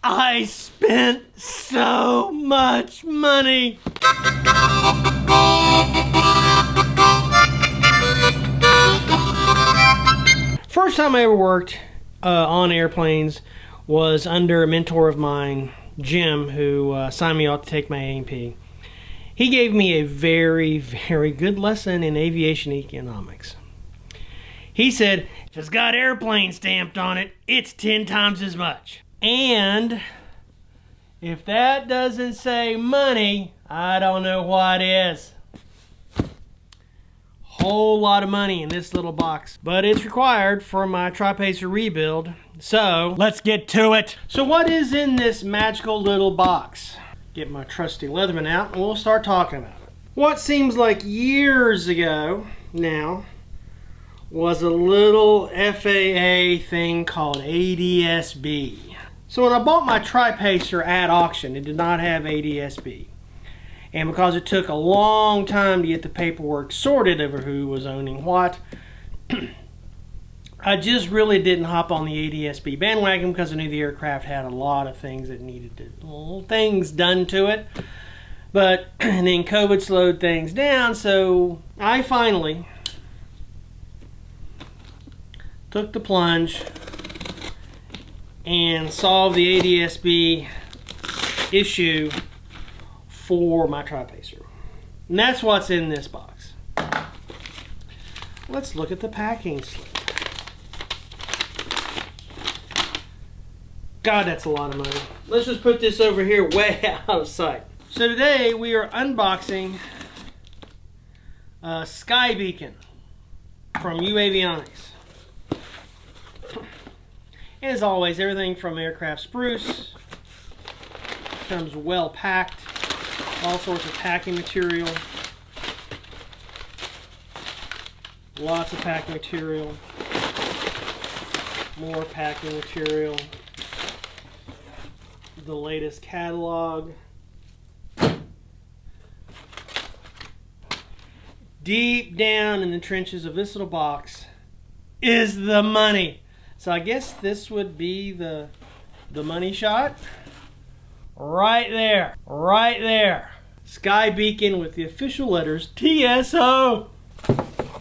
I spent so much money. First time I ever worked on airplanes was under a mentor of mine, Jim, who signed me off to take my A&P. He gave me a very, very good lesson in aviation economics. He said, if it's got airplane stamped on it, it's 10 times as much. And if that doesn't say money, I don't know what is. Whole lot of money in this little box, but it's required for my Tri-Pacer rebuild. So let's get to it. So what is in this magical little box? Get my trusty Leatherman out and we'll start talking about it. What seems like years ago now was a little FAA thing called ADS-B. So when I bought my Tri-Pacer at auction, it did not have ADS-B. And because it took a long time to get the paperwork sorted over who was owning what, I just really didn't hop on the ADS-B bandwagon because I knew the aircraft had a lot of things that needed little things done to it. But and then COVID slowed things down, so I finally took the plunge and solved the ADS-B issue for my Tri-Pacer. And that's what's in this box. Let's look at the packing slip. God, that's a lot of money. Let's just put this over here way out of sight. So today we are unboxing skyBeacon from uAvionix. And as always, everything from aircraft spruce. Comes well packed. All sorts of packing material. Lots of packing material. More packing material. The latest catalog. Deep down in the trenches of this little box is the money. So I guess this would be the money shot. Right there. Right there. skyBeacon with the official letters TSO.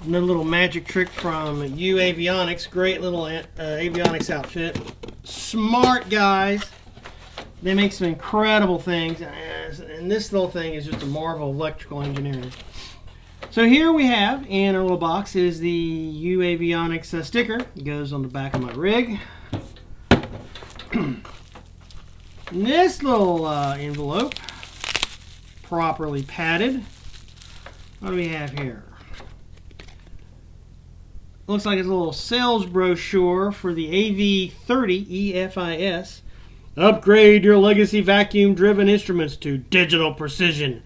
Another little magic trick from uAvionix. Great little avionics outfit. Smart guys. They make some incredible things. And this little thing is just a marvel of electrical engineering. So here we have in our little box is the uAvionix sticker. It goes on the back of my rig. This little envelope, properly padded. What do we have here? Looks like it's a little sales brochure for the AV30 EFIS. Upgrade your legacy vacuum-driven instruments to digital precision,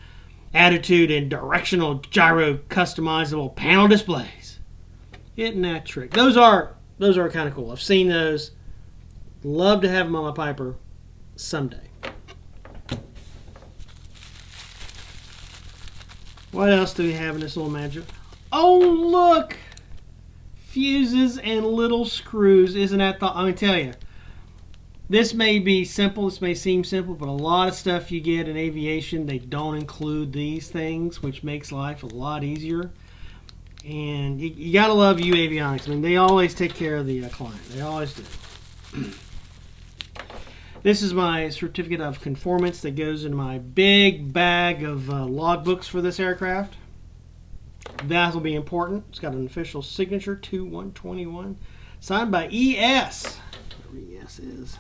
attitude, and directional gyro customizable panel displays. Isn't that trick? Those are kind of cool. I've seen those. Love to have them on my Piper someday. What else do we have in this little magic? Oh, look! Fuses and little screws. Isn't that the... I'm going to tell you. This may be simple. This may seem simple, but a lot of stuff you get in aviation, they don't include these things, which makes life a lot easier. And you got to love uAvionix. I mean, they always take care of the client. They always do. This is my certificate of conformance that goes in my big bag of logbooks for this aircraft. That will be important. It's got an official signature, 2121, signed by ES. Whatever ES is.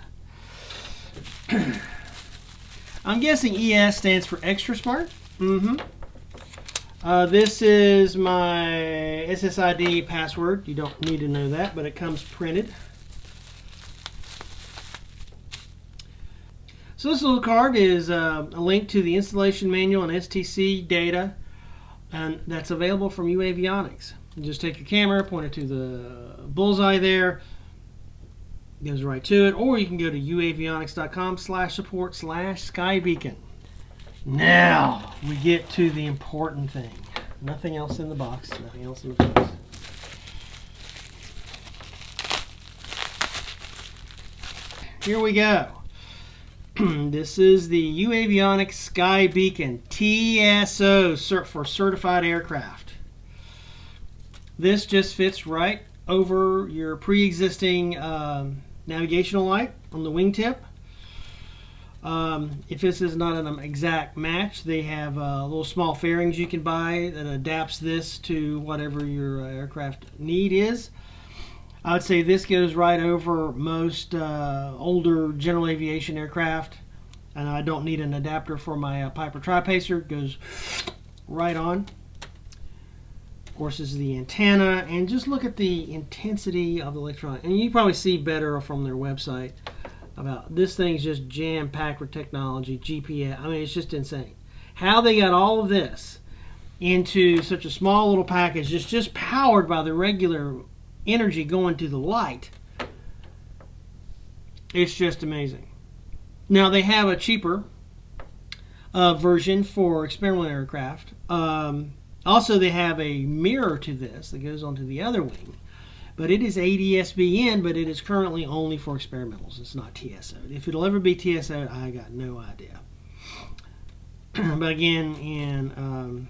I'm guessing ES stands for extra smart. This is my SSID password. You don't need to know that, but it comes printed. So this little card is a link to the installation manual and STC data, and that's available from uAvionix. You just take your camera, point it to the bullseye there, goes right to it, or you can go to uavionix.com/support/skybeacon. Now we get to the important thing. Nothing else in the box. Nothing else in the box. Here we go. This is the uAvionix skyBeacon TSO for certified aircraft. This just fits right over your pre-existing navigational light on the wingtip. If this is not an exact match, they have little small fairings you can buy that adapts this to whatever your aircraft need is. I would say this goes right over most older general aviation aircraft, and I don't need an adapter for my Piper Tri-Pacer. It goes right on. Of course, this is the antenna, and just look at the intensity of the electronic. And you probably see better from their website about this thing's just jam-packed with technology, GPS. I mean, it's just insane. How they got all of this into such a small little package, just powered by the regular energy going to the light. It's just amazing. Now, they have a cheaper version for experimental aircraft. Also, they have a mirror to this that goes onto the other wing. But it is ADS-B in, but it is currently only for experimentals. It's not TSO. If it'll ever be TSO, I got no idea. But again, in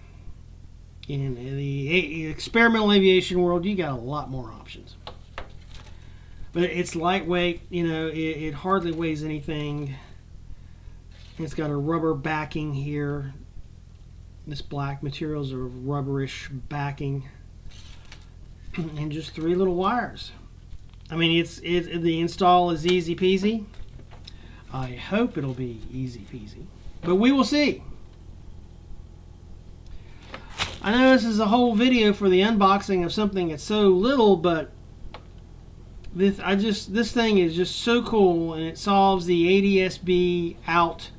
the experimental aviation world, you got a lot more options. But it's lightweight. You know, it hardly weighs anything. It's got a rubber backing here. This black material is a rubberish backing. And just 3 little wires. I mean, the install is easy peasy. I hope it'll be easy peasy, but we will see. I know this is a whole video for the unboxing of something that's so little, but this thing is just so cool, and it solves the ADS-B out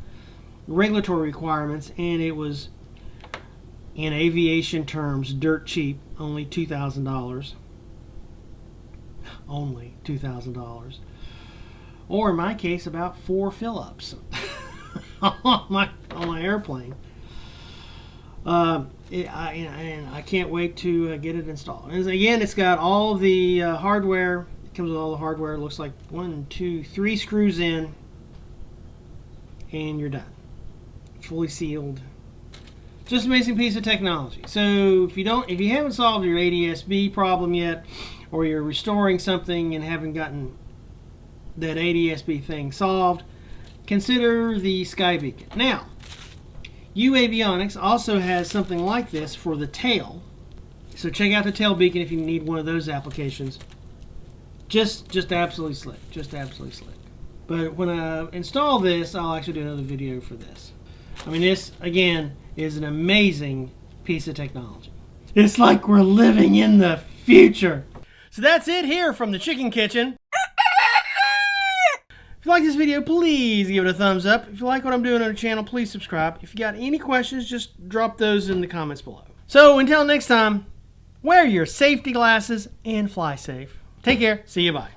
regulatory requirements, and it was, in aviation terms, dirt cheap. Only $2,000. Only $2,000. Or in my case, about 4 fill-ups on my airplane. And I can't wait to get it installed. And again, it's got all the hardware. It comes with all the hardware. It looks like 1, 2, 3 screws in, and you're done. Fully sealed. Just an amazing piece of technology. So if you haven't solved your ADS-B problem yet, or you're restoring something and haven't gotten that ADS-B thing solved, consider the skyBeacon. Now, uAvionix also has something like this for the tail. So check out the tail beacon if you need one of those applications. Just absolutely slick. Just absolutely slick. But when I install this, I'll actually do another video for this. I mean, this, again, is an amazing piece of technology. It's like we're living in the future. So that's it here from the chicken kitchen. If you like this video, please give it a thumbs up. If you like what I'm doing on the channel, please subscribe. If you got any questions, just drop those in the comments below. So until next time, wear your safety glasses and fly safe. Take care. See you. Bye.